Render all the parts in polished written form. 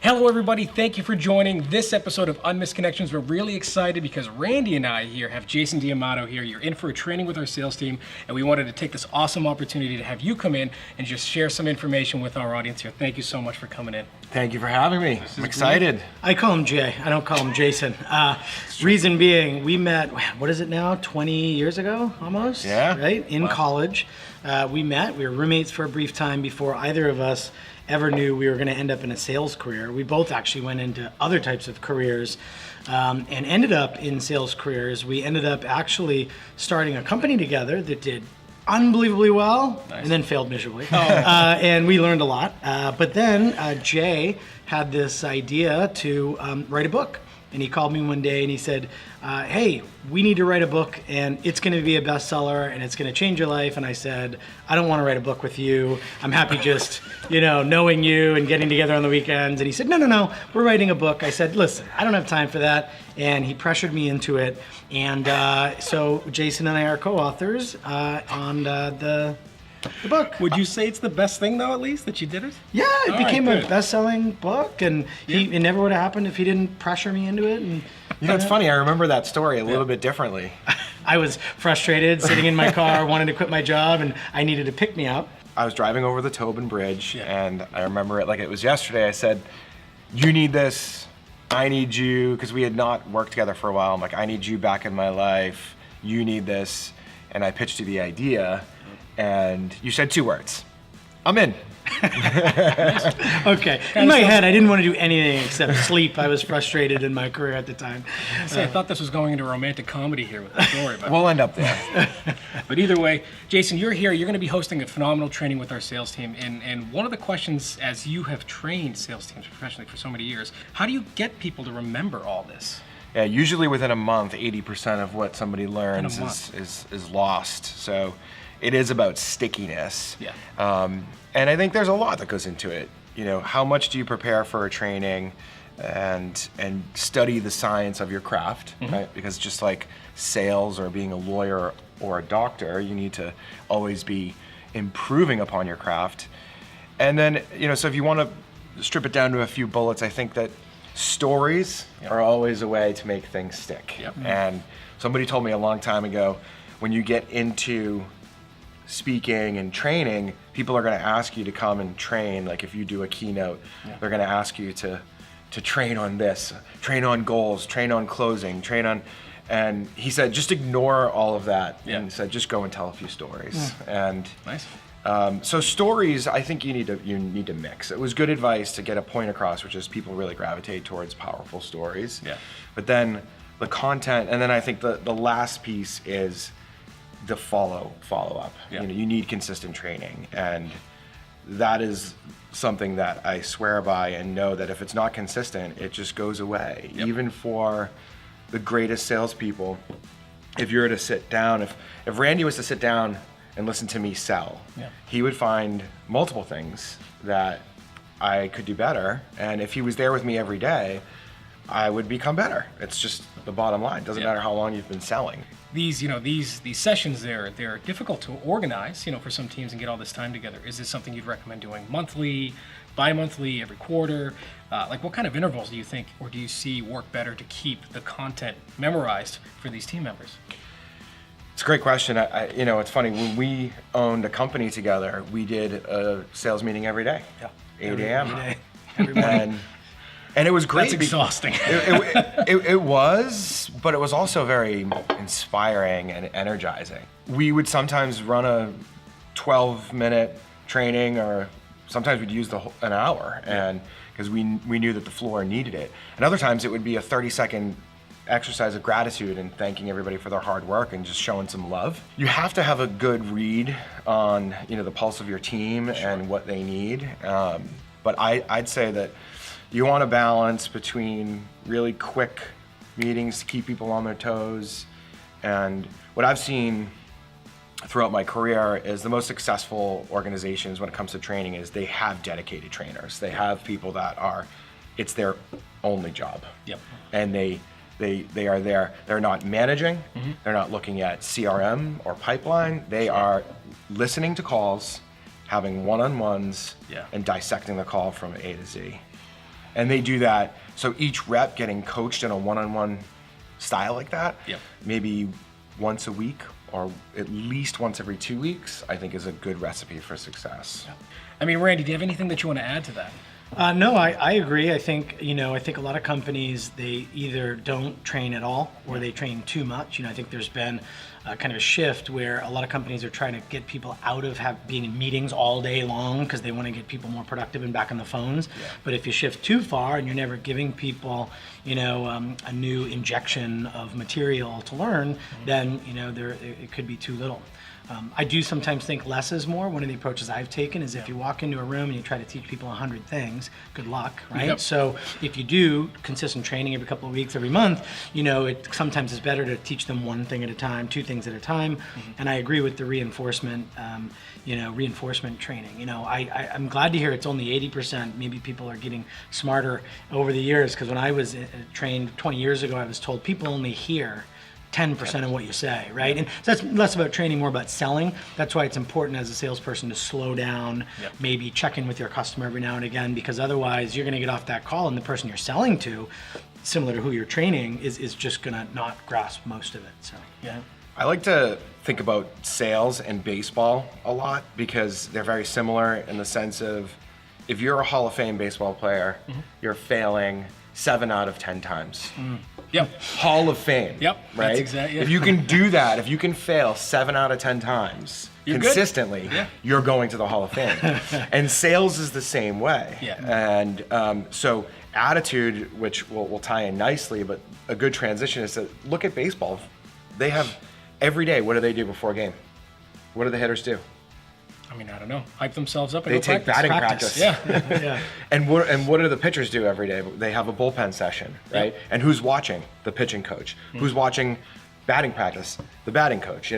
Hello everybody, thank you for joining this episode of Unmissed Connections. We're really excited because Randy and I here have Jason DeAmato here. You're in for a training with our sales team, and we wanted to take this awesome opportunity to have you come in and just share some information with our audience here. Thank you so much for coming in. Thank you for having me. I'm excited. Great. I call him Jay. I don't call him Jason. Reason being, we met, what is it now, 20 years ago almost? Yeah. Right? In college. We met. We were roommates for a brief time before either of us ever knew we were going to end up in a sales career. We both actually went into other types of careers and ended up in sales careers. We ended up actually starting a company together that did unbelievably well. Nice. And then failed miserably. And we learned a lot. But then Jay had this idea to write a book. And he called me one day and he said, hey, we need to write a book and it's going to be a bestseller and it's going to change your life. And I said, I don't want to write a book with you. I'm happy just, knowing you and getting together on the weekends. And he said, no, we're writing a book. I said, listen, I don't have time for that. And he pressured me into it. And so Jason and I are co-authors on the book. Would you say it's the best thing though, at least, that you did it? Yeah, it became a best-selling book, and it never would have happened if he didn't pressure me into it. And it's funny, I remember that story a little bit differently. I was frustrated, sitting in my car, wanting to quit my job, and I needed to pick me up. I was driving over the Tobin Bridge, and I remember it like it was yesterday. I said, you need this, I need you, because we had not worked together for a while. I'm like, I need you back in my life, you need this. And I pitched you the idea. And you said 2 words. I'm in. Okay. In my head, I didn't want to do anything except sleep. I was frustrated in my career at the time. I thought this was going into romantic comedy here with the story. But we'll end up there. But either way, Jason, you're here. You're going to be hosting a phenomenal training with our sales team. And one of the questions, as you have trained sales teams professionally for so many years, how do you get people to remember all this? Yeah, usually within a month, 80% of what somebody learns is lost. So it is about stickiness. Yeah. And I think there's a lot that goes into it. How much do you prepare for a training and study the science of your craft, right? Because just like sales or being a lawyer or a doctor, you need to always be improving upon your craft. And then, so if you want to strip it down to a few bullets, I think that stories are always a way to make things stick. Yep. And somebody told me a long time ago, when you get into speaking and training, people are going to ask you to come and train. Like if you do a keynote, they're going to ask you to train on this, train on goals, train on closing, and he said, just ignore all of that. And he said, just go and tell a few stories. And nice. So stories, I think you need to mix. It was good advice to get a point across, which is people really gravitate towards powerful stories. Yeah. But then the content, and then I think the last piece is the follow up. Yeah. You need consistent training, and that is something that I swear by and know that if it's not consistent, it just goes away. Yep. Even for the greatest salespeople, if you were to sit down, if Randy was to sit down and listen to me sell, he would find multiple things that I could do better, and if he was there with me every day, I would become better. It's just the bottom line. Doesn't matter how long you've been selling. These sessions, they're difficult to organize, for some teams and get all this time together. Is this something you'd recommend doing monthly, bi-monthly, every quarter? Like what kind of intervals do you think, or do you see work better to keep the content memorized for these team members? It's a great question. It's funny, when we owned a company together, we did a sales meeting every day, 8 a.m. Every day, every morning. And it was great. That's exhausting. It was, but it was also very inspiring and energizing. We would sometimes run a 12-minute training, or sometimes we'd use an hour, and because we knew that the floor needed it. And other times it would be a 30-second exercise of gratitude and thanking everybody for their hard work and just showing some love. You have to have a good read on the pulse of your team and what they need. But I'd say that you want a balance between really quick meetings to keep people on their toes. And what I've seen throughout my career is the most successful organizations when it comes to training is they have dedicated trainers. They have people that it's their only job. Yep. And they are there. They're not managing. They're not looking at CRM or pipeline. They are listening to calls, having one-on-ones, and dissecting the call from A to Z. And they do that. So each rep getting coached in a one-on-one style like that, maybe once a week or at least once every 2 weeks, I think is a good recipe for success. I mean, Randy, do you have anything that you want to add to that? No, I agree. I think a lot of companies, they either don't train at all or they train too much. I think there's been kind of a shift where a lot of companies are trying to get people out of being in meetings all day long because they want to get people more productive and back on the phones. But if you shift too far and you're never giving people, a new injection of material to learn, then it could be too little. I do sometimes think less is more. One of the approaches I've taken is if you walk into a room and you try to teach people 100 things, good luck, right? So if you do consistent training every couple of weeks, every month, it sometimes is better to teach them one thing at a time, two things at a time. And I agree with the reinforcement, reinforcement training. I'm glad to hear it's only 80%. Maybe people are getting smarter over the years, because when I was trained 20 years ago, I was told people only hear 10% of what you say, right? And so that's less about training, more about selling. That's why it's important as a salesperson to slow down, maybe check in with your customer every now and again, because otherwise you're going to get off that call and the person you're selling to, similar to who you're training, is just going to not grasp most of it. So, I like to think about sales and baseball a lot because they're very similar in the sense of if you're a Hall of Fame baseball player, you're failing 7 out of 10 times. Hall of Fame. Right? That's exactly. If you can do that, if you can fail 7 out of 10 times consistently, you're going to the Hall of Fame. And sales is the same way. And so attitude, which will tie in nicely, but a good transition is to look at baseball. They have every day. What do they do before a game? What do the hitters do? I mean, I don't know. Hype themselves up and They go take batting practice. Yeah. And what do the pitchers do every day? They have a bullpen session, right? And who's watching? The pitching coach. Who's watching batting practice? The batting coach.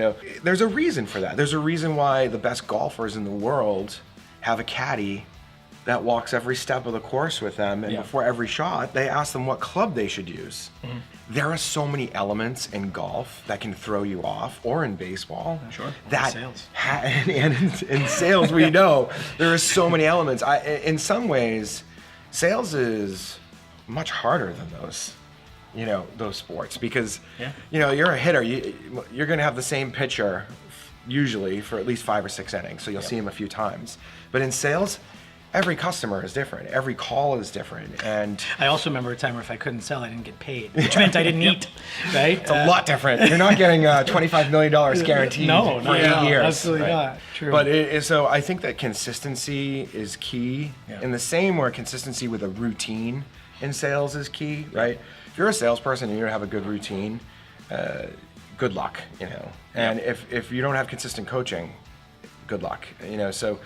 There's a reason for that. There's a reason why the best golfers in the world have a caddy that walks every step of the course with them, and before every shot, they ask them what club they should use. There are so many elements in golf that can throw you off, or in baseball. That sales. And in sales, we know there are so many elements. In some ways, sales is much harder than those sports because you're a hitter. You're going to have the same pitcher usually for at least 5 or 6 innings, so you'll see him a few times. But in sales, every customer is different. Every call is different. And I also remember a time where if I couldn't sell, I didn't get paid, which meant I didn't eat, right? It's a lot different. You're not getting $25 million guaranteed for 8 years. Absolutely not. True. But so I think that consistency is key. In the same where consistency with a routine in sales is key, right? If you're a salesperson and you don't have a good routine, good luck, And if you don't have consistent coaching, good luck, So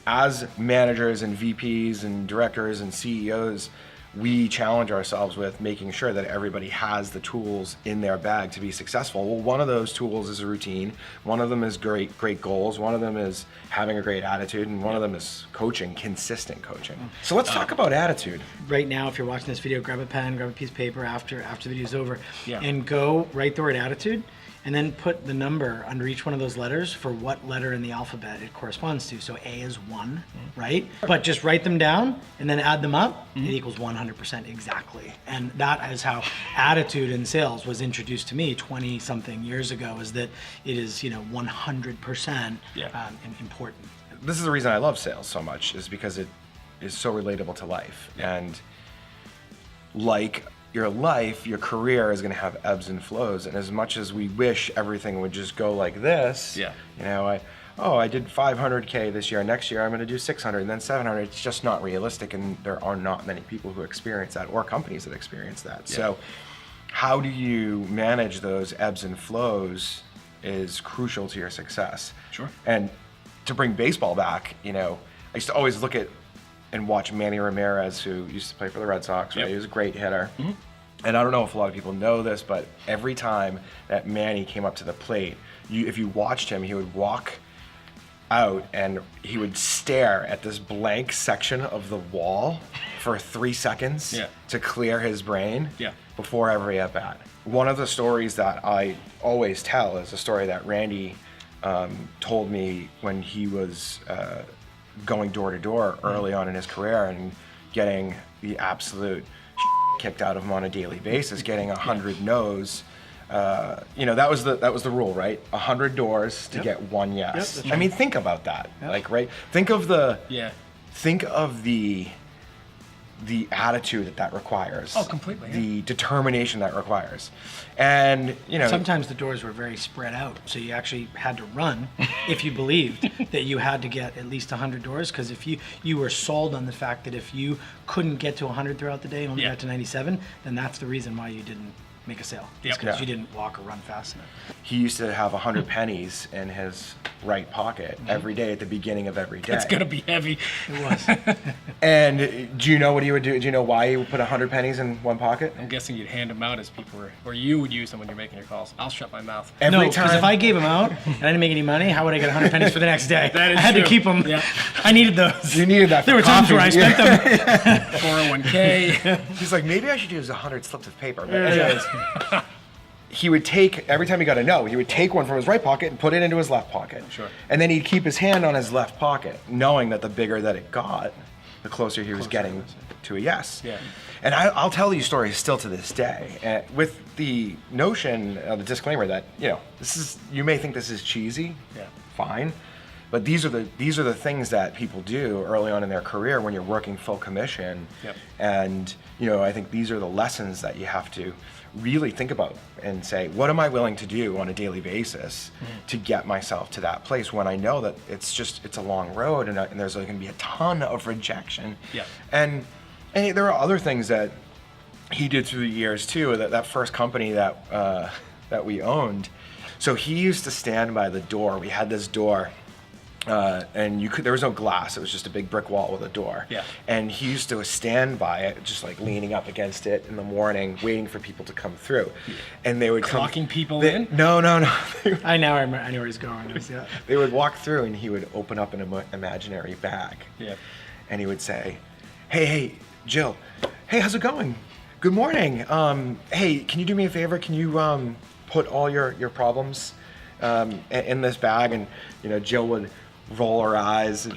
as managers and VPs and directors and CEOs, we challenge ourselves with making sure that everybody has the tools in their bag to be successful. Well, one of those tools is a routine. One of them is great goals. One of them is having a great attitude. And one of them is coaching, consistent coaching. So let's talk about attitude. Right now, if you're watching this video, grab a pen, grab a piece of paper after the video's over, and go write the word attitude. And then put the number under each one of those letters for what letter in the alphabet it corresponds to. So A is 1, right? But just write them down and then add them up. It equals 100% exactly. And that is how attitude in sales was introduced to me 20 something years ago, is that it is 100% important. This is the reason I love sales so much, is because it is so relatable to life. And like your life, your career is going to have ebbs and flows. And as much as we wish everything would just go like this, I did 500K this year. Next year I'm going to do 600 and then 700. It's just not realistic, and there are not many people who experience that, or companies that experience that. So how do you manage those ebbs and flows is crucial to your success. And to bring baseball back, I used to always look at and watch Manny Ramirez, who used to play for the Red Sox, right? He was a great hitter. And I don't know if a lot of people know this, but every time that Manny came up to the plate, if you watched him, he would walk out and he would stare at this blank section of the wall for 3 seconds to clear his brain before every at-bat. One of the stories that I always tell is a story that Randy told me when he was going door to door early on in his career and getting the absolute kicked out of him on a daily basis, getting 100 no's. That was the rule, right? 100 doors to get one yes. Yep, I mean, think about that. Like, right? Think of the attitude that requires. Oh, completely. The determination that requires. And, sometimes the doors were very spread out, so you actually had to run if you believed that you had to get at least 100 doors, because if you were sold on the fact that if you couldn't get to 100 throughout the day and only got to 97, then that's the reason why you didn't make a sale. Because you didn't walk or run fast enough. He used to have 100 pennies in his right pocket every day at the beginning of every day. It's gonna be heavy. It was. And do you know what he would do? Do you know why he would put 100 pennies in one pocket? I'm guessing you'd hand them out as people were, or you would use them when you're making your calls. I'll shut my mouth. No, because if I gave them out and I didn't make any money, how would I get 100 pennies for the next day? That is I had true. to keep them. Yeah. I needed those. You needed that for There were times coffee. where I spent them. 401k. He's like, maybe I should use 100 slips of paper. But anyways, he would take, every time he got a no, he would take one from his right pocket and put it into his left pocket. Sure. And then he'd keep his hand on his left pocket, knowing that the bigger that it got, the closer he was getting to a yes. Yeah. And I'll tell these stories still to this day, with the notion, the disclaimer that, you may think this is cheesy, fine, but these are the things that people do early on in their career when you're working full commission. Yep. And, I think these are the lessons that you have to really think about and say, what am I willing to do on a daily basis to get myself to that place when I know that it's a long road and there's going to be a ton of rejection. Yeah. And there are other things that he did through the years too. That first company that we owned, so he used to stand by the door. We had this door. And there was no glass. It was just a big brick wall with a door. Yeah. And he used to stand by it, just like leaning up against it in the morning, waiting for people to come through. And they would Clocking people in? No. I know where he's going. Yeah. They would walk through, and he would open up an imaginary bag. Yeah. And he would say, "Hey, Jill. Hey, how's it going? Good morning. Hey, can you do me a favor? Can you put all your problems in this bag?" And Jill would roll her eyes,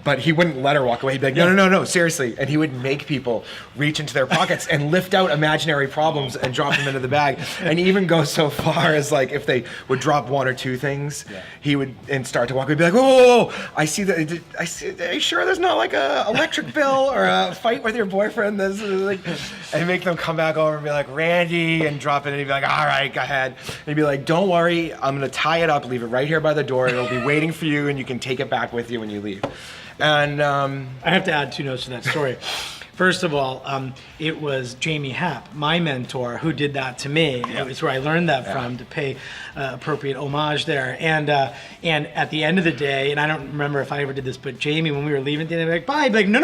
but he wouldn't let her walk away. He'd be like, no, seriously. And he would make people reach into their pockets and lift out imaginary problems and drop them into the bag. And even go so far as, like, if they would drop one or two things, he would start to walk away, be like, whoa, I see that. Are you sure there's not like a electric bill or a fight with your boyfriend? This is like, and make them come back over and be like, Randy, and drop it, and he'd be like, all right, go ahead. And he'd be like, don't worry, I'm gonna tie it up, leave it right here by the door. It'll be waiting for you, and you can take it back with you when you leave. And I have to add 2 notes to that story. First of all, it was Jamie Happ, my mentor, who did that to me. It's where I learned that from, to pay appropriate homage there. And at the end of the day, and I don't remember if I ever did this, but Jamie, when we were leaving, he'd be like, bye. He'd be like, no.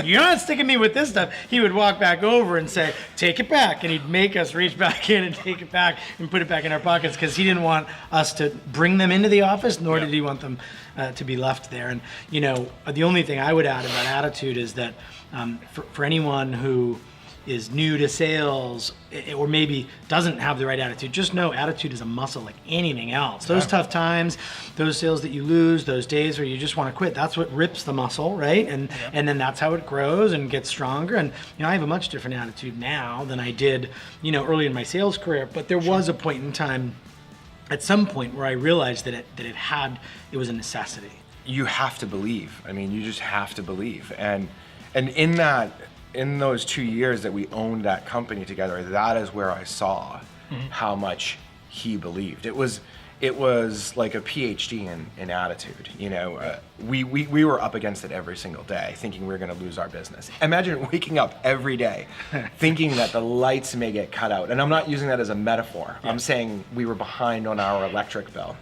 You're not sticking me with this stuff. He would walk back over and say, take it back. And he'd make us reach back in and take it back and put it back in our pockets, because he didn't want us to bring them into the office, nor did he want them to be left there. And, the only thing I would add about attitude is that for anyone who is new to sales or maybe doesn't have the right attitude, just know attitude is a muscle like anything else. Those tough times, those sales that you lose, those days where you just want to quit, that's what rips the muscle, right? And then that's how it grows and gets stronger. And I have a much different attitude now than I did, early in my sales career. But there was a point in time, at some point, where I realized that it was a necessity. you have to believe. I mean, you just have to believe. And in those 2 years that we owned that company together, that is where I saw how much he believed. It was like a PhD in attitude. You know, we were up against it every single day, thinking we were going to lose our business. Imagine waking up every day thinking that the lights may get cut out. And I'm not using that as a metaphor. Yeah. I'm saying we were behind on our electric bill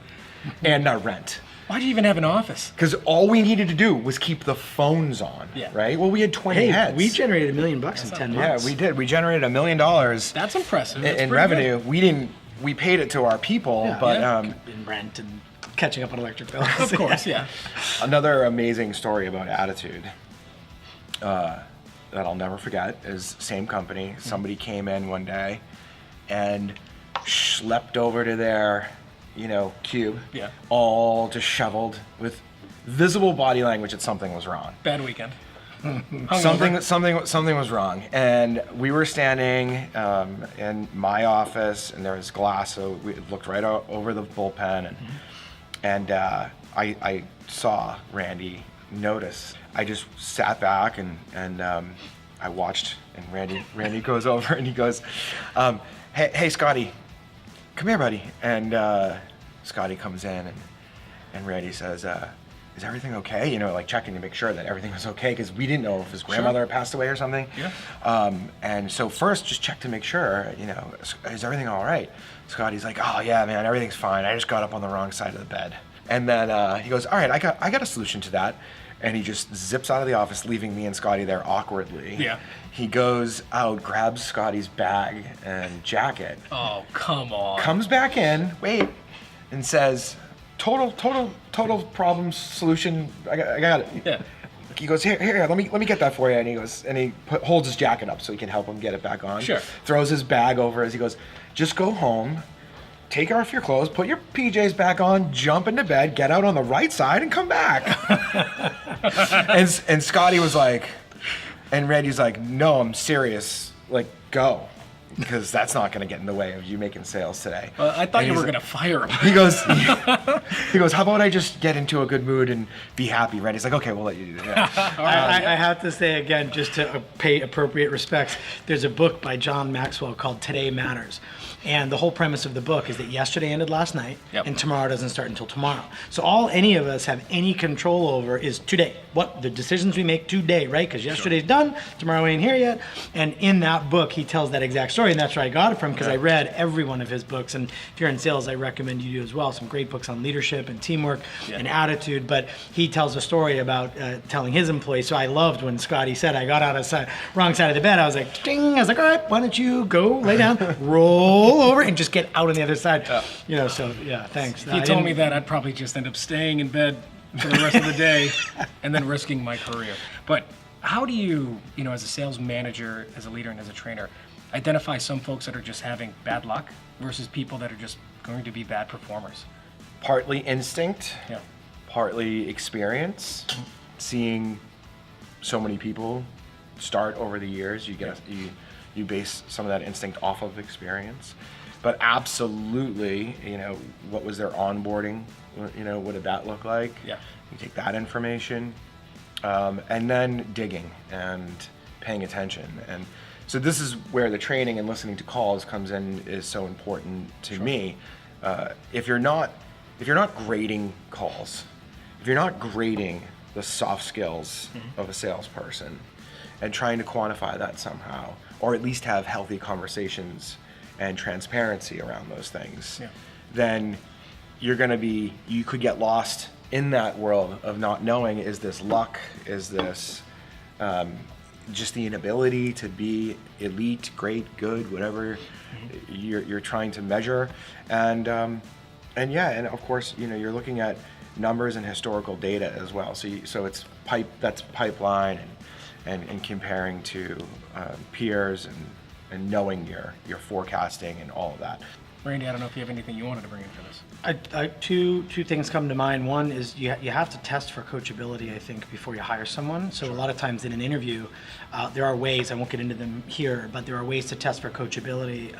and our rent. Why do you even have an office? Because all we needed to do was keep the phones on, right? Well, we had 20 heads. We generated $1 million in 10 months. Yeah, we did. We generated $1 million. That's impressive. In revenue. Good. We paid it to our people, but in rent and catching up on electric bills. Of course, yeah. Another amazing story about attitude that I'll never forget is same company. Somebody came in one day and schlepped over to their cube, all disheveled with visible body language that something was wrong. Bad weekend. something was wrong, and we were standing in my office, and there was glass, so we looked right over the bullpen, and I saw Randy notice. I just sat back and I watched, and Randy goes over and he goes, hey Scotty, come here, buddy. And Scotty comes in and Randy says, is everything okay? You know, like checking to make sure that everything was okay, because we didn't know if his grandmother had passed away or something. Yeah. And so first, just check to make sure, you know, is everything all right? Scotty's like, oh yeah, man, everything's fine. I just got up on the wrong side of the bed. And then he goes, all right, I got a solution to that. And he just zips out of the office, leaving me and Scotty there awkwardly. Yeah. He goes out, grabs Scotty's bag and jacket. Oh, come on. Comes back in, and says, total problem solution. I got it. Yeah. He goes, here, let me get that for you. And he goes, and he holds his jacket up so he can help him get it back on. Sure. Throws his bag over as he goes, just go home, take off your clothes, put your PJs back on, jump into bed, get out on the right side, and come back. and Scotty was like, and Randy's like, no, I'm serious. Like, go. Because that's not going to get in the way of you making sales today. I thought you were going to fire him. He goes, how about I just get into a good mood and be happy, right? He's like, okay, we'll let you do that. I have to say again, just to pay appropriate respects, there's a book by John Maxwell called Today Matters. And the whole premise of the book is that yesterday ended last night, Yep. and tomorrow doesn't start until tomorrow. So all any of us have any control over is today. What the decisions we make today, right? Because yesterday's done, tomorrow ain't here yet. And in that book, he tells that exact story, and that's where I got it from, because I read every one of his books. And if you're in sales, I recommend you do as well. Some great books on leadership and teamwork and attitude. But he tells a story about telling his employees. So I loved when Scotty said, I got out of the wrong side of the bed. I was like, ding. I was like, all right, why don't you go lay down, roll over, and just get out on the other side. You know, so yeah, thanks. If you told me that, I'd probably just end up staying in bed for the rest of the day and then risking my career. But how do you, as a sales manager, as a leader, and as a trainer, identify some folks that are just having bad luck versus people that are just going to be bad performers? Partly instinct, Yeah. partly experience. Seeing so many people start over the years, you base some of that instinct off of experience. But absolutely, what was their onboarding? What did that look like? Yeah. You take that information, and then digging and paying attention. And so this is where the training and listening to calls comes in, is so important to me. If you're not grading calls, if you're not grading the soft skills of a salesperson and trying to quantify that somehow, or at least have healthy conversations and transparency around those things, then you could get lost in that world of not knowing, is this luck? Is this just the inability to be elite, great, good, whatever you're trying to measure? And of course, you're looking at numbers and historical data as well. So it's pipeline and comparing to peers and knowing your forecasting and all of that. Randy, I don't know if you have anything you wanted to bring into this. Two things come to mind. One is you have to test for coachability, I think, before you hire someone. So a lot of times in an interview, there are ways, I won't get into them here, but there are ways to test for coachability.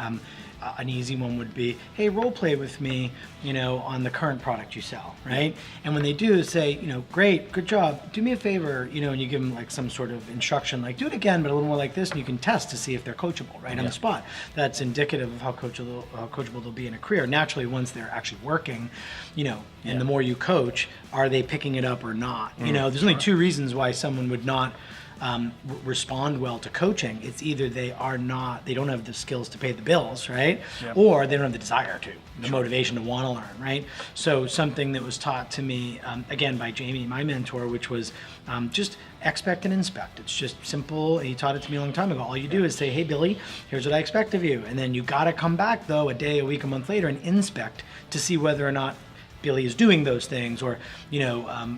An easy one would be, hey, role play with me, on the current product you sell, right? And when they do, say, great, good job, do me a favor, and you give them like some sort of instruction, like do it again, but a little more like this, and you can test to see if they're coachable, right, on the spot. That's indicative of how coachable they'll be in a career. Naturally, once they're actually working, and the more you coach, are they picking it up or not? There's only two reasons why someone would not respond well to coaching. It's either they don't have the skills to pay the bills, right? Yep. Or they don't have the desire to, the motivation to want to learn, right? So something that was taught to me, again, by Jamie, my mentor, which was just expect and inspect. It's just simple. He taught it to me a long time ago. All you do is say, hey, Billy, here's what I expect of you. And then you got to come back, though, a day, a week, a month later and inspect to see whether or not Billy is doing those things or,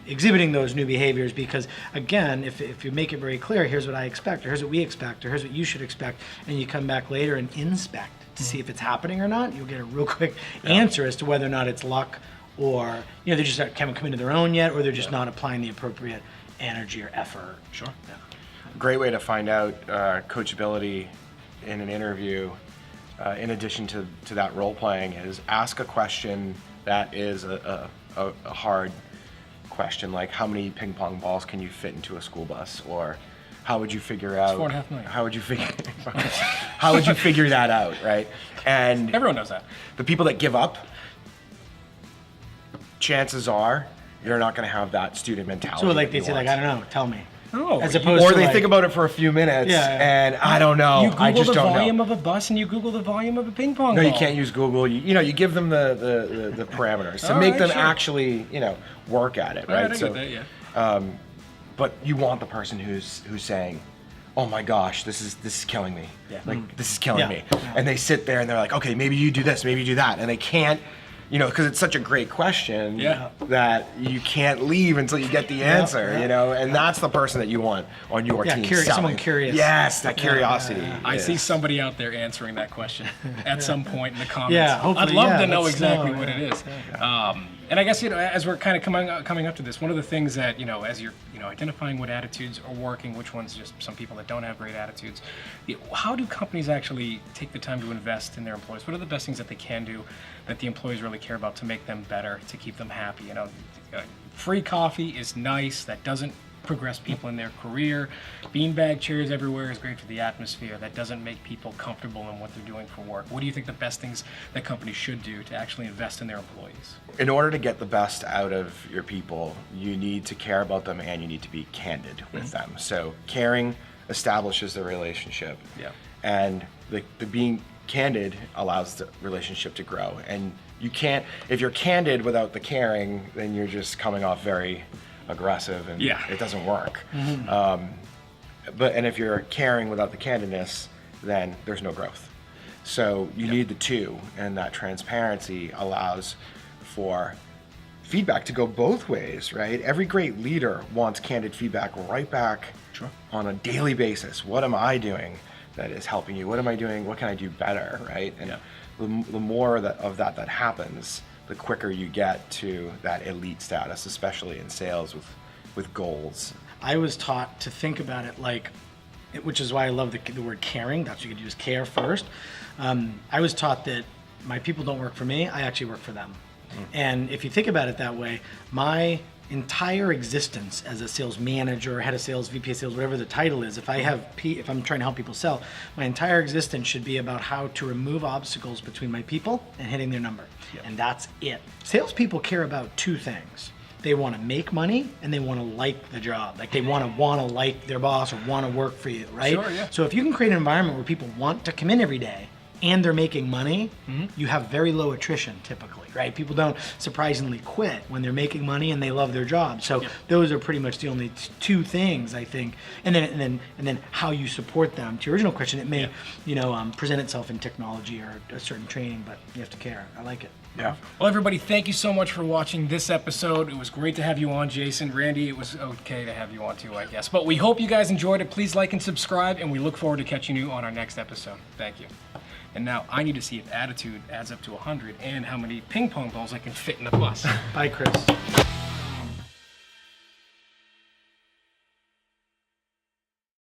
exhibiting those new behaviors, because again, if you make it very clear, here's what I expect, or here's what we expect, or here's what you should expect, and you come back later and inspect to see if it's happening or not, you'll get a real quick answer as to whether or not it's luck or, they just haven't come into their own yet, or they're just not applying the appropriate energy or effort. Sure. Yeah. great way to find out coachability in an interview, in addition to that role playing, is ask a question that is a hard question, like how many ping pong balls can you fit into a school bus, or how would you figure out? 4.5 million. How would you figure? How would you figure that out, right? And Everyone knows that. the people that give up, chances are you're not going to have that student mentality. So like that they you say, like, want. I don't know, tell me. Oh, As you- opposed Or to they like, think about it for a few minutes, Yeah. and I don't know. You Google I just the don't volume know. of a bus and you Google the volume of a ping pong No, ball. you can't use Google. You give them the parameters to All make right, them sure. actually work at it, All right? right, I So, get that, yeah. but you want the person who's saying, "Oh my gosh, this is killing me. Yeah. Like this is killing Yeah. me," and they sit there and they're like, "Okay, maybe you do this, maybe you do that," and they can't. Because it's such a great question Yeah. that you can't leave until you get the answer, and that's the person that you want on your Yeah, team. someone selling. curious. Yes, that curiosity. I yeah. see somebody out there answering that question at some point in the comments. Yeah, hopefully, I'd love yeah, to know let us exactly know, what yeah. it is. And I guess as we're kind of coming up to this, one of the things that as you're identifying what attitudes are working, which ones just some people that don't have great attitudes. How do companies actually take the time to invest in their employees? What are the best things that they can do that the employees really care about to make them better, to keep them happy? Free coffee is nice. That doesn't progress people in their career. Beanbag chairs everywhere is great for the atmosphere. That doesn't make people comfortable in what they're doing for work. What do you think the best things that companies should do to actually invest in their employees? In order to get the best out of your people, you need to care about them and you need to be candid with them. So caring establishes the relationship. Yeah. And the being candid allows the relationship to grow. And you can't, if you're candid without the caring, then you're just coming off very aggressive and Yeah. it doesn't work. And if you're caring without the candidness, then there's no growth. So you need the two, and that transparency allows for feedback to go both ways, right? Every great leader wants candid feedback right back on a daily basis. What am I doing that is helping you? What am I doing? What can I do better, right? And the more of that happens, the quicker you get to that elite status, especially in sales with goals. I was taught to think about it like, which is why I love the word caring. That's what you could use, care first. I was taught that my people don't work for me, I actually work for them. And if you think about it that way, my entire existence as a sales manager, head of sales, VP of sales, whatever the title is, if I'm trying to help people sell, my entire existence should be about how to remove obstacles between my people and hitting their number. And that's it. Salespeople care about two things. They want to make money and they want to like the job. Like they want to like their boss or want to work for you, right? Sure, yeah. So if you can create an environment where people want to come in every day and they're making money, you have very low attrition typically, right? People don't surprisingly quit when they're making money and they love their job. So those are pretty much the only two things I think. And then how you support them. To your original question, it may present itself in technology or a certain training, but you have to care. I like it. Yeah. Well, everybody, thank you so much for watching this episode. It was great to have you on, Jason. Randy, it was okay to have you on too, I guess. But we hope you guys enjoyed it. Please like and subscribe, and we look forward to catching you on our next episode. Thank you. And now I need to see if attitude adds up to 100 and how many ping pong balls I can fit in the bus. Bye, Chris.